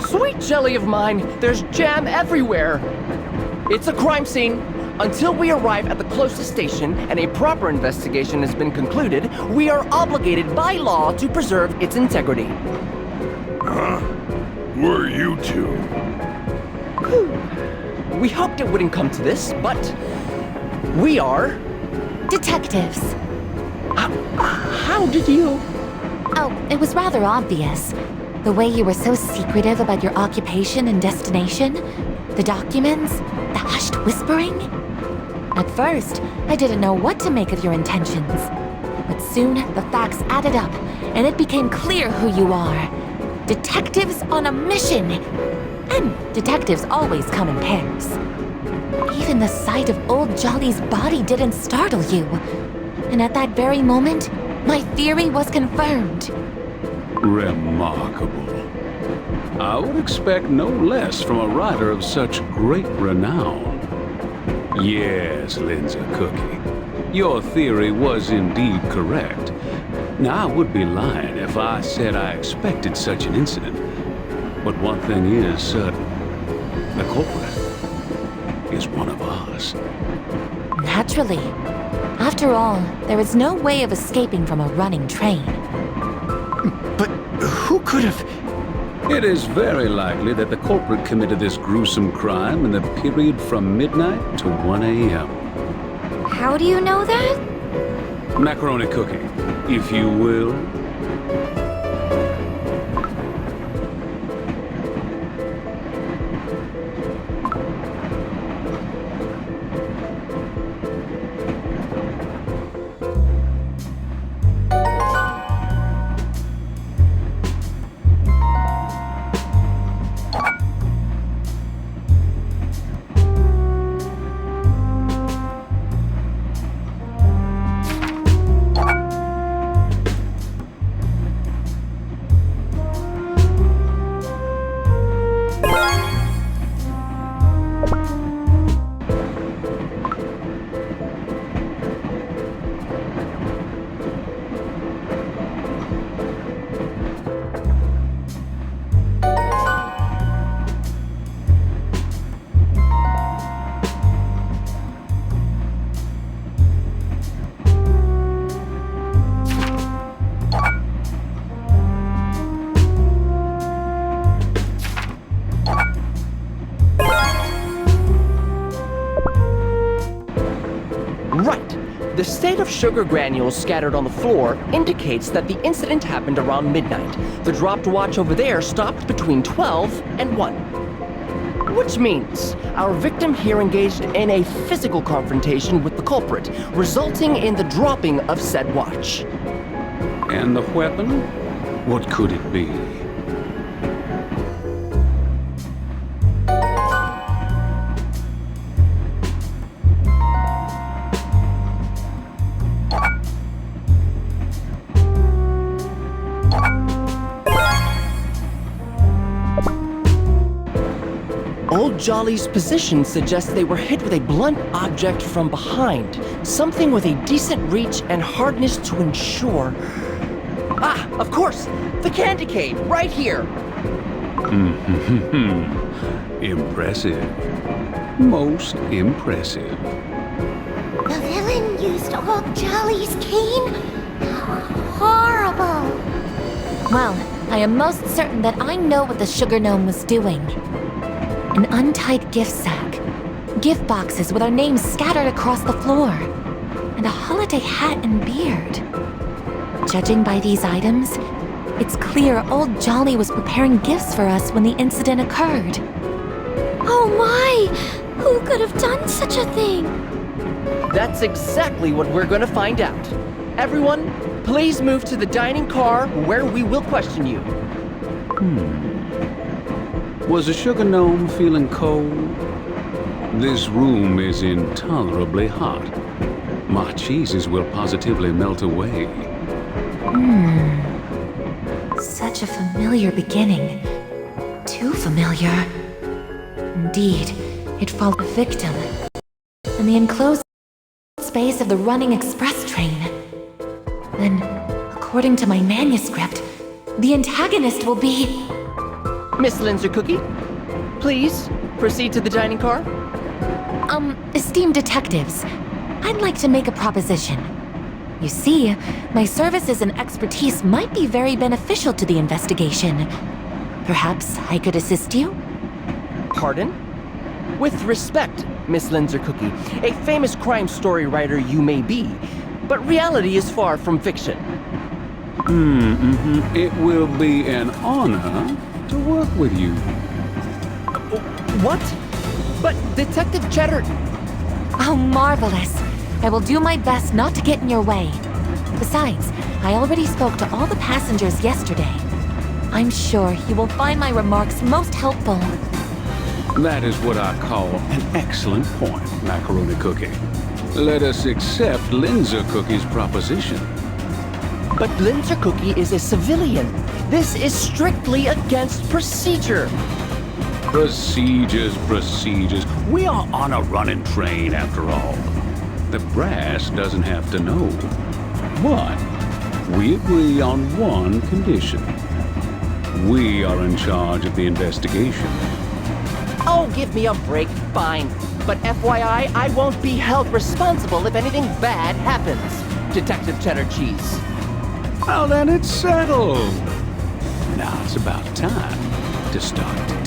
Sweet jelly of mine, there's jam everywhere. It's a crime scene. Until we arrive at the closest station and a proper investigation has been concluded, we are obligated by law to preserve its integrity. Huh? Who are you two? We hoped it wouldn't come to this, but we are... Detectives. How did you... Oh, it was rather obvious. The way you were so secretive about your occupation and destination, the documents, the hushed whispering. At first, I didn't know what to make of your intentions. But soon, the facts added up, and it became clear who you are. Detectives on a mission! And detectives always come in pairs. Even the sight of Old Jolly's body didn't startle you. And at that very moment, my theory was confirmed. Remarkable. I would expect no less from a writer of such great renown. Yes, Lindsay Cookie. Your theory was indeed correct. Now, I would be lying if I said I expected such an incident. But one thing is certain. The culprit is one of us. Naturally. After all, there is no way of escaping from a running train. But who could have... It is very likely that the culprit committed this gruesome crime in the period from midnight to 1 a.m. How do you know that? Macaroni Cookie, if you will. The state of sugar granules scattered on the floor indicates that the incident happened around midnight. The dropped watch over there stopped between 12 and 1. Which means our victim here engaged in a physical confrontation with the culprit, resulting in the dropping of said watch. And the weapon? What could it be? Old Jolly's position suggests they were hit with a blunt object from behind, something with a decent reach and hardness to ensure... Ah, of course! The candy cane, right here! Impressive. Most impressive. The villain used Old Jolly's cane? Horrible! Well, I am most certain that I know what the sugar gnome was doing. An untied gift sack, gift boxes with our names scattered across the floor, and a holiday hat and beard. Judging by these items, it's clear Old Jolly was preparing gifts for us when the incident occurred. Oh my! Who could have done such a thing? That's exactly what we're gonna find out. Everyone, please move to the dining car where we will question you. Was the sugar gnome feeling cold? This room is intolerably hot. My cheeses will positively melt away. Such a familiar beginning. Too familiar. Indeed, it followed a victim. In the enclosed space of the running express train. Then, according to my manuscript, the antagonist will be... Miss Linzer Cookie, please proceed to the dining car. Esteemed detectives, I'd like to make a proposition. You see, my services and expertise might be very beneficial to the investigation. Perhaps I could assist you? Pardon? With respect, Miss Linzer Cookie, a famous crime story writer you may be, but reality is far from fiction. It will be an honor to work with you. What? But Detective Cheddar... Oh, marvelous. I will do my best not to get in your way. Besides, I already spoke to all the passengers yesterday. I'm sure you will find my remarks most helpful. That is what I call an excellent point, Macaroni Cookie. Let us accept Linzer Cookie's proposition. But Linzer Cookie is a civilian. This is strictly against procedure. Procedures. We are on a running train after all. The brass doesn't have to know. But we agree on one condition. We are in charge of the investigation. Oh, give me a break, fine. But FYI, I won't be held responsible if anything bad happens, Detective Cheddar Cheese. Well, then it's settled. Now it's about time to start